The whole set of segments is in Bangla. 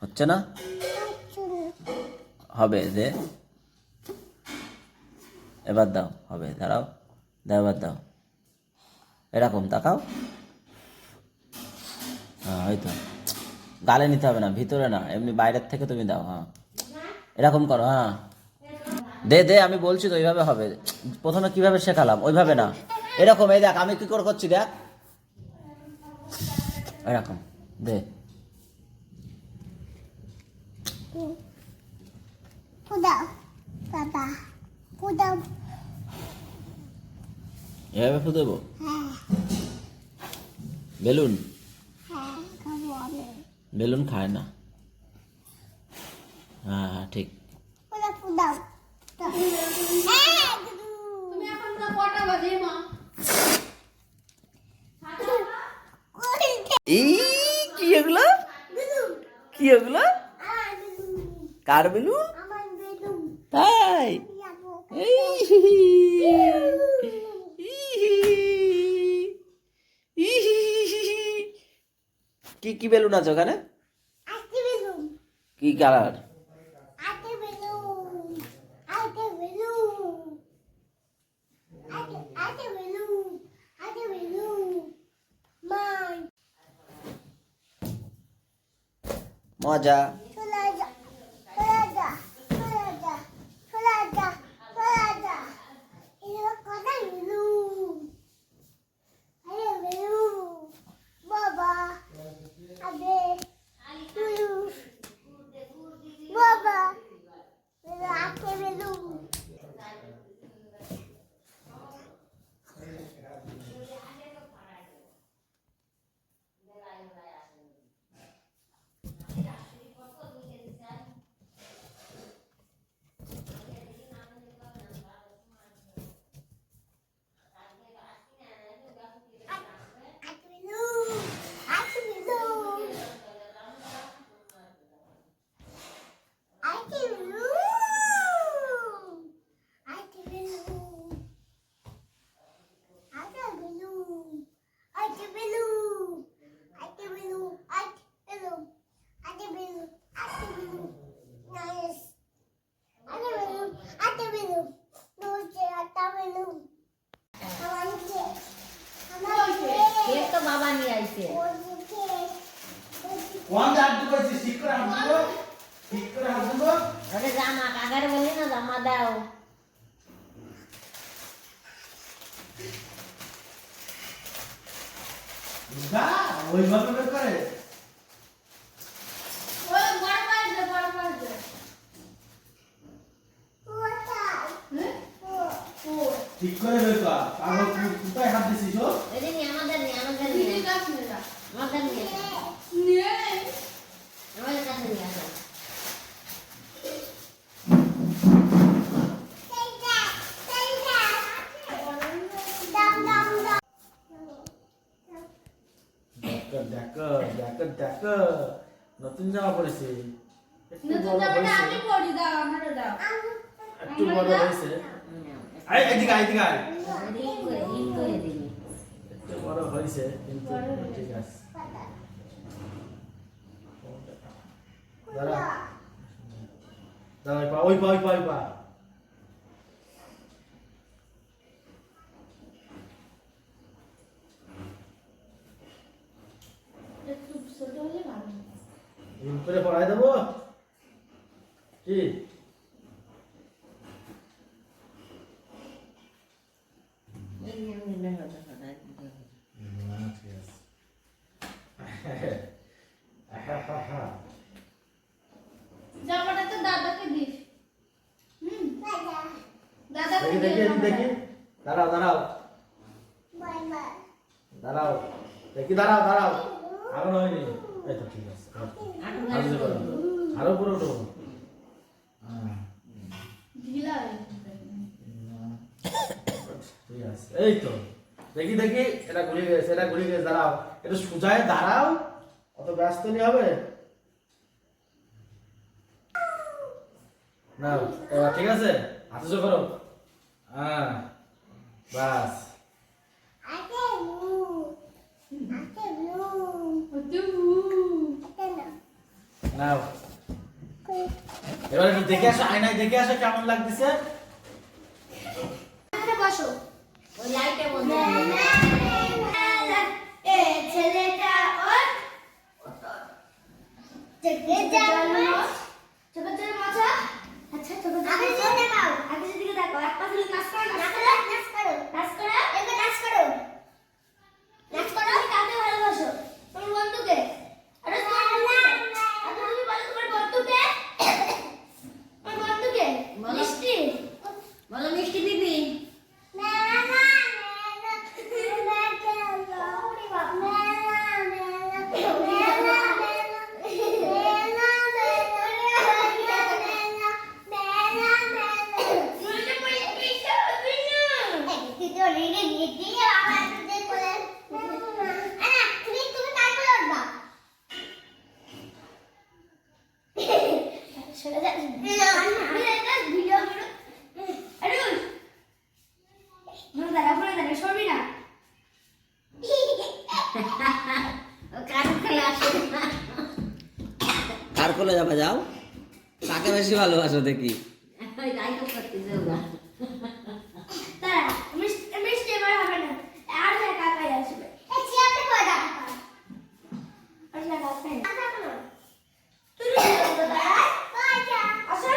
হচ্ছে না? হবে, দে এবার দাও, হবে, দাঁড়াও, দাও, এবার দাও, এরকম তাকাও। হ্যাঁ, হয়তো গালে নিতে হবে না, ভিতরে না, এমনি বাইরের থেকে তুমি দাও। হ্যাঁ, এরকম করো। হ্যাঁ, দে দে, আমি বলছি তো ওইভাবে হবে। প্রথমে কিভাবে শেখালাম ওইভাবে না, এরকম। এই দেখ আমি কি করে করছি, দেখ এরকম, দে। এভাবে ফু দেবো? বেলুন, বেলুন খায় না। হ্যাঁ হ্যাঁ, ঠিক। এই কি এগুলো, কি এগুলো? কার বেলুন? তাই? কি কি বেলুন আছে ওখানে? কি কালার? মজা। বাবা নিয়ে আইছে কোন হাত দিব, ঠিক করে হাত দিব, ঠিক করে হাত দিব। আরে জামা কাকারে বলি না জামা দাও। দা ওইভাবে বের করে। ওই বড় পাইছে, বড় পাইছে। ঠিক করে বের কর। আর কোথায় হাত দিছিস ও? এদিকে আমাদের নিয়ে, আমাদের নিয়ে আমাদের নিয়ে আমাদের কাছে নিয়ে আসো। দেখো নতুন জামা পরেছে, একটু বড় হয়েছে, একটু বড় হয়েছে। এদিকে আয়, এদিকে আয়। একটু বড় হয়েছে কিন্তু ঠিক আছে। দাঁড়া দাঁড়া, ওই পা, ওই পা, ওই পা। করে পড়াই দেবো কি? জামাটা তো দাদাকে দিস। দাদাকে দেখি দেখি দেখি, দাঁড়াও দাঁড়াও দাঁড়াও, দেখি দাঁড়াও দাঁড়াও, আরো হয়নি। এই তো ঠিক আছে, আরো উপরে উঠো। ঢিলা ঠিক আছে, এই তো দেখি দেখি, এটা ঘুরে গেছে, এটা ঘুরে গেছে। দাঁড়াও, এটা সোজায় দাঁড়াও, অত ব্যস্ত নিয়ে হবে না। এবার ঠিক আছে, হাতে জো করো। হ্যাঁ বাস, নাও এবার একটু দেখে আসো, আয়নায় দেখে আসো কেমন লাগতেছে। এখানে বসো। ওই লাইটের মধ্যে এ ছেলেটা ওর চেকে জানো ছোট ছোট মাথা। আচ্ছা ছোট ছোট আগে দিকে তাকাও, আগে দিকে তাকাও। এক পাশে নাচ করো, নাচ করো, নাচ করো, নাচ করো, এবার নাচ করো, নাচ করো। কাকে ভালোবাসো? তোমার বন্ধুকে? আরে তোমার বন্ধুকে? আর তুমি বলো তোমার বন্ধুকে? তোমার বন্ধুকে? বলো। মিষ্টি। বলো মিষ্টি দিবি সরবি না। ও কার খেলা আসে কার কোলে যাবা যাও? কাকে বেশি ভালোবাসো দেখি? ওই লাইটও করতেছে ওরা দাঁড়া, মিষ্টি এবার হবে না। আর না কাকাই আসবে। এই চেয়ারটা কই দাও? আর না কাকাই। তুই দাঁড়া। কই যা? আসো।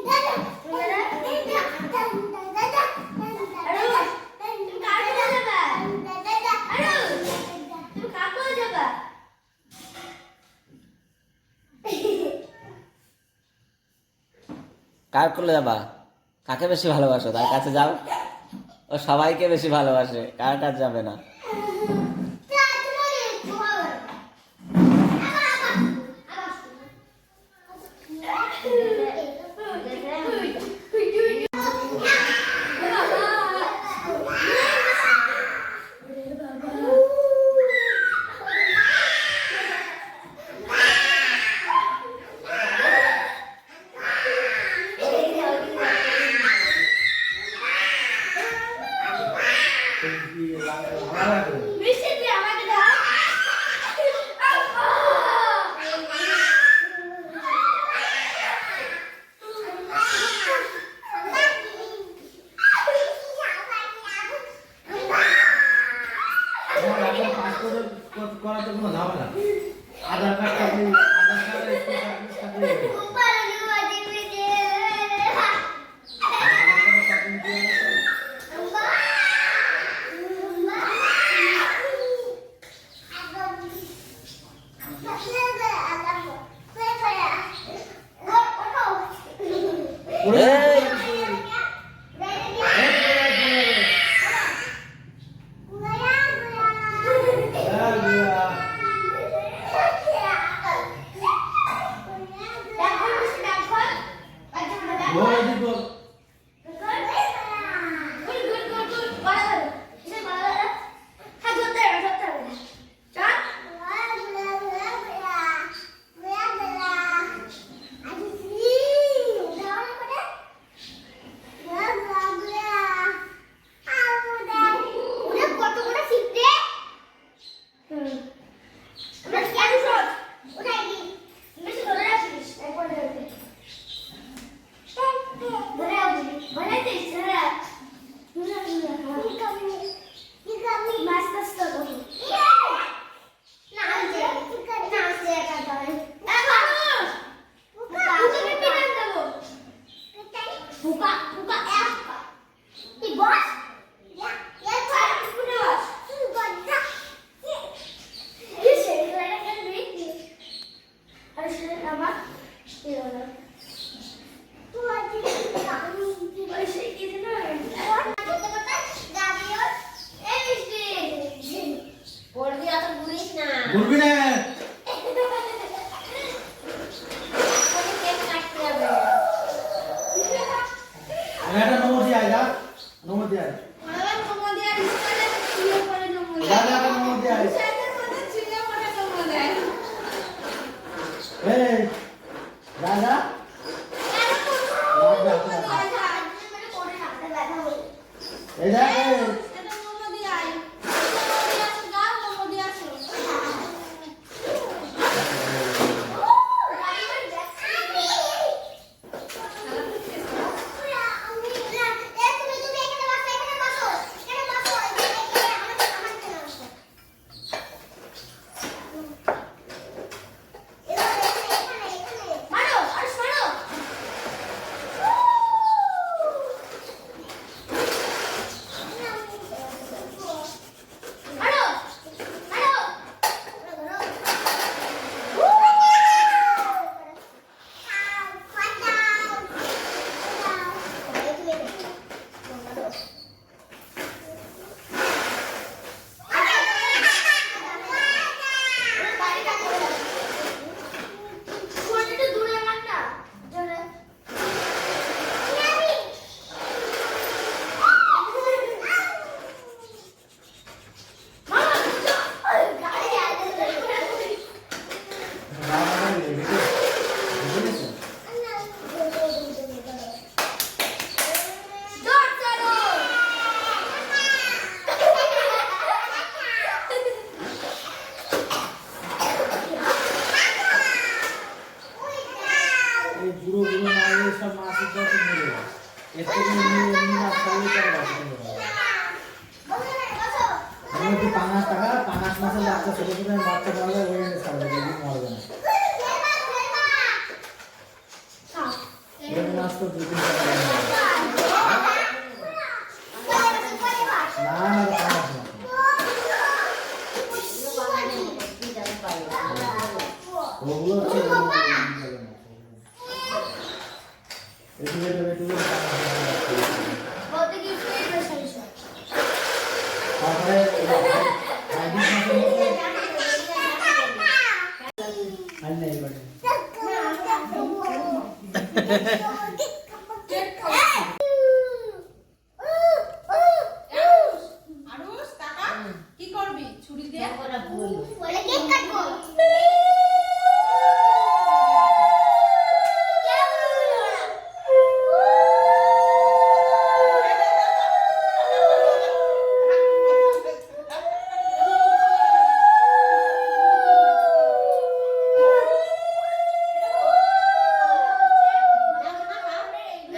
দাদা। দাদা। দাদা। আরে তুমি কার কোলে যাবা? দাদা। আরে তুমি কার কোলে যাবা? কার কোলে যাবা? কাকে বেশি ভালোবাসো তার কাছে যাও। ও সবাইকে বেশি ভালোবাসে, কার কাছে যাবে না? মিষ্টি তুই আমাকে দাও। তোমার এখন পাসপোর্ট করাতে কোনো ঝামেলা না। আধার কার্ডটা আপনি আধার কার্ডের স্পেশাল দিয়ে দেবেন। আধার কার্ডের copy দিয়ে দেবেন। এই! ঘুরবি না। একটা নম্বর দিয়ে আয়, যা নম্বর দিয়ে আয়। যা যা একটা নম্বর দিয়ে আয়। এই যা যা। এই যা এই। তুমি একটু পাঙাশ টাকা, পাঙাশ মাছের বাচ্চা ছোট ছোট বাচ্চা পারলে ওই এনে ছাড়বে, দেখবি মরবে না। এই মাছ তো 2-3 টাকা দাম হবে। না না পাঙাশ না। ওগুলো হচ্ছে একটু বলতে কি ফ্রি বেশি তারপরে আর নেই বাড়ি। আরুষ টাকা কি করবি ছুরি দিয়ে বলে কেক কাটবো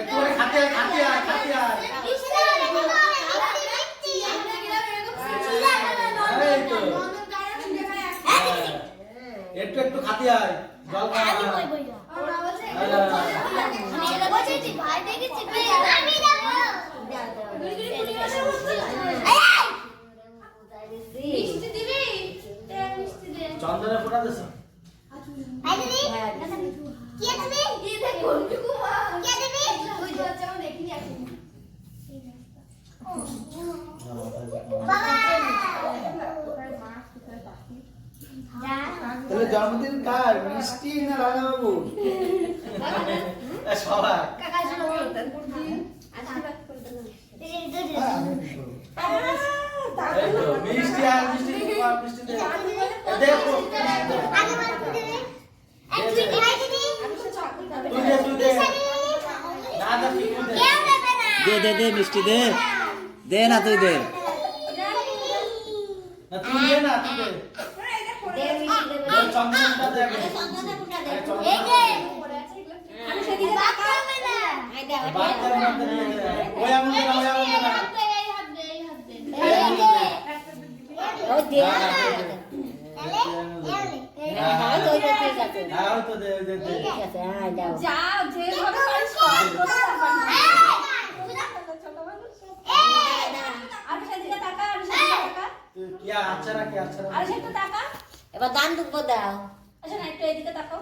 একটু করে খাতে আয়, খাতে আয়, খাতে আয়। এই তো। একটু একটু খাতে আয়, জল খা। মিষ্টি দিবি চন্দনের ফোঁটা দিছ? তাহলে জন্মদিন কার, মিষ্টি না রানা বাবু? সবাই। এই তো, মিষ্টি আর মিষ্টি তোমার মিষ্টি দে। দেখো, তুই দে, তুই দে। না না তুই দে। দে মিষ্টি দে, দে না তুই দে। না তুই দে না, তুই দে। দে, চন্দনটা দে আগে। বাচ্চার মধ্যে নিয়ে দে। ওই আঙুল দে না, ওই আঙুল দে না। হ্যাঁ, ওই তো দে, ওই দে, দে। যা যেভাবে পারিস কর ছোট মানুষ আরুষ এদিকে তাকা আরুষ এদিকে তাকা তুই কি আচ্ছা না, কি আচ্ছা না? আরুষ একটু তাকা এবার দান দুব্বো দাও। আচ্ছা না একটু এদিকে তাকাও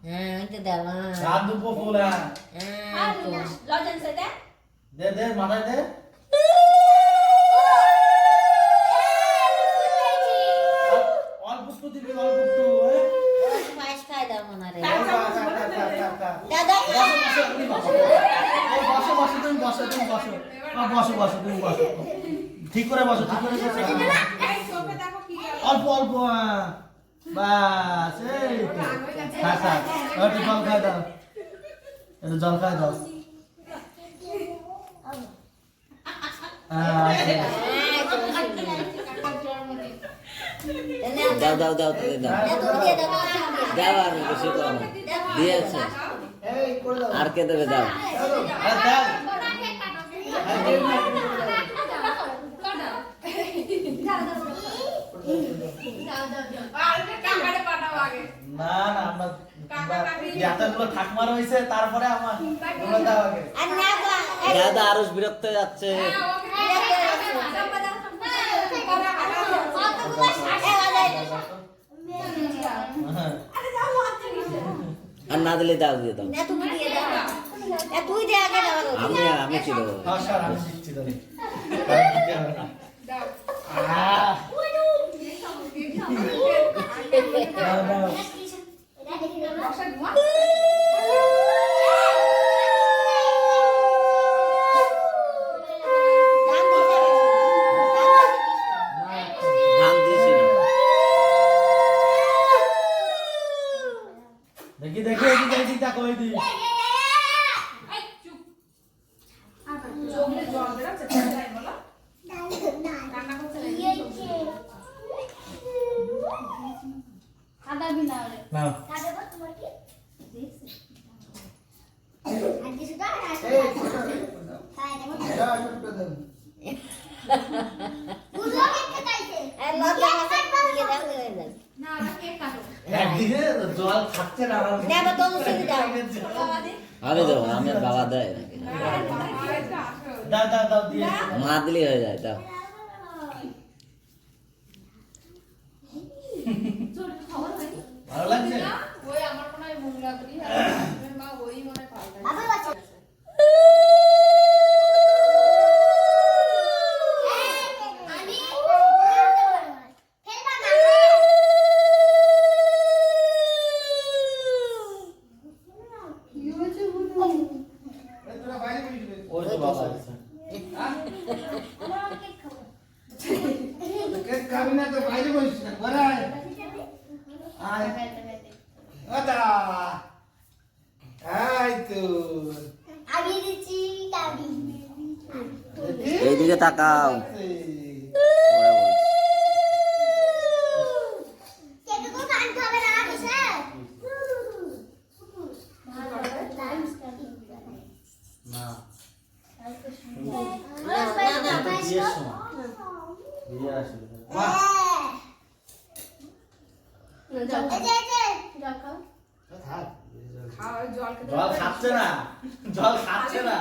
হ্যাঁ ওই তো দাও। রাত দুপুর ফুল, হ্যাঁ। আর লজেন্স দে দে, দে, মাথায় দে। অল্প একটু দিবি, অল্প একটু, হ্যাঁ? পায়েস খাই দাও মনে রে। খা, খা, খা, খা, খা, খা। দাদা বসো, বসো, তুমি বসো। এই বসো, বসো, তুমি বসো, তুমি বসো। বসো, বসো, তুমি বসো। ঠিক করে বসো, ঠিক করে বসো। এই চোখে দেখো কি অল্প অল্প, হ্যাঁ। বাস, এই তো। খা, খা। একটু জল খাই দাও, একটু জল খাই দাও। দাও দাও দাও তোদের দাও, দাও আর বেশি করো না, দিয়েছে এই করে দাও। আর কে দেবে, দাও। আর দাও। না না, আমরা এতগুলো ঠাকমা রয়েছে, তারপরে আমার তোমরা দাও আগে। দাদা আরো বিরক্ত হয়ে যাচ্ছে। আর না দিলে দাও, দিয়ে দাও। তুই দে আগে দাও। আমি ছিল হ্যাঁ স্যার, আমি দিচ্ছি তাহলে। দাও আহ, দাও, দাও। বসে ঘুমা ধান দিয়েছি না। দেখি দেখি, এদিকে এদিক দেখো, এদিক। এই চুপ চোখে জল বেরোচ্ছে তাই বলো রান্না করতে আদা বিনা রে নাও। বুঝলো লজ্জা আছে দিয়ে দাও হয়ে যাবে না আমরা কেক কাটো একদিকে জল খাচ্ছে না আর দেব তো মুসিবি দাও বাবা দে আমি দেবো, আমি আর বাবা দেয় নাকি? দাও দাও দাও দিয়ে মা দিলেই হয়ে যায়, দাও। তোর খবর হয় ভালো লাগছে না ওই আমার মনে হয় মোংলা করি আর মা ওই মনে হয় পাল্টা আবার বাচ্চা আমি ফেলবা না কি হয়েছে বলো তোরা বাইরে বসবে ওই তো বাবা আছে কেক খাবি না তো বাইরে বসিস না ঘরে আয় আয় আদা আয় তো আমি দিচ্ছি কাবি এইদিকে তাকাও। কেটে তো কান খাবে না কিসে না না না বিয়ের সময় বিয়ে আসবে বাহ থাক খাওয়ার জল খেতে জল খাচ্ছে না জল খাচ্ছে না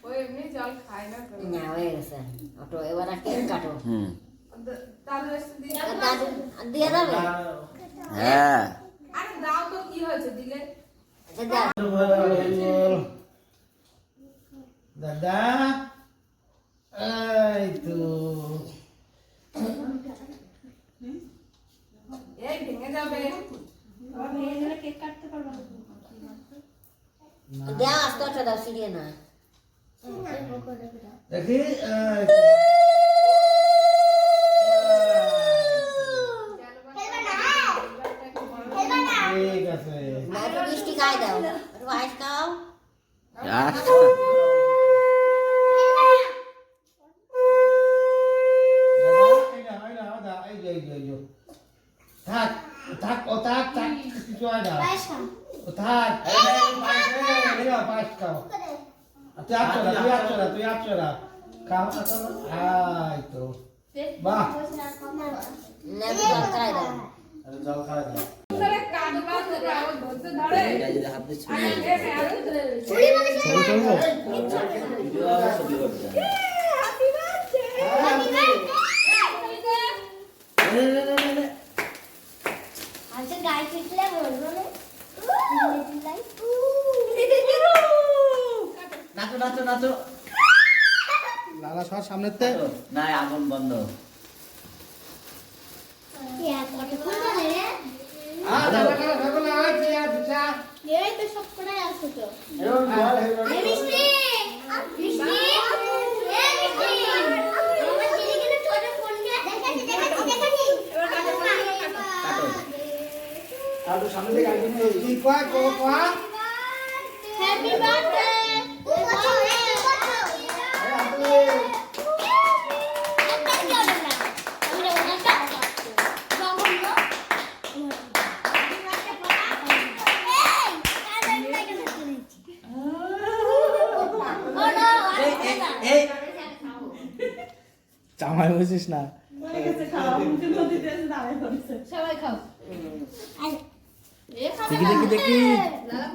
ওই এমনি জল খায় না তো না হয়ে গেছে অটো এবার কেক কাটো হুম, দাদু এসে দিয়ে দাদু দিয়ে যাবে হ্যাঁ। আরে দাও তো কি হয়েছে দিলে দাও দাদা এই তো এই ভেঙে যাবে আবার ভেঙে গেলে কেক কাটতে পারবো না দেও আস্তে আস্তে দাও সিঁড়িয়ে না দেখি ঠিক আছে না একটু মিষ্টি খাই দাও একটু আইস খাও আর থাক থাক ও থাক থাক কিছু হয় না পায়েস খাও ও থাক পাঁচ খাও তুই আসছো না তুই আসছো না খাও আয় তো বাহ না একটু জল খাই দাও জল খাওয়া দাও ধরে কাটবা ধরে আবার ধরতে ধরে এটা যদি হাত দিয়ে ছুঁয়ে আরে আরে ধরে চুরি মানে ভিডিও আবার ছবি করতে হয়। হ্যাপি বার্থডে আচ্ছা গায়ে পিটলে বলবো না নাচো নাচো নাচো। লালা সর সামনেতে না, আগুন বন্ধ। এই তো সব করে আসো তো কাটো। সামনে থেকে আগুন কি কয় কয় হ্যাপি বার্থডে জামাই বুঝিস না সবাই খাও দেখি দেখি দেখি লালা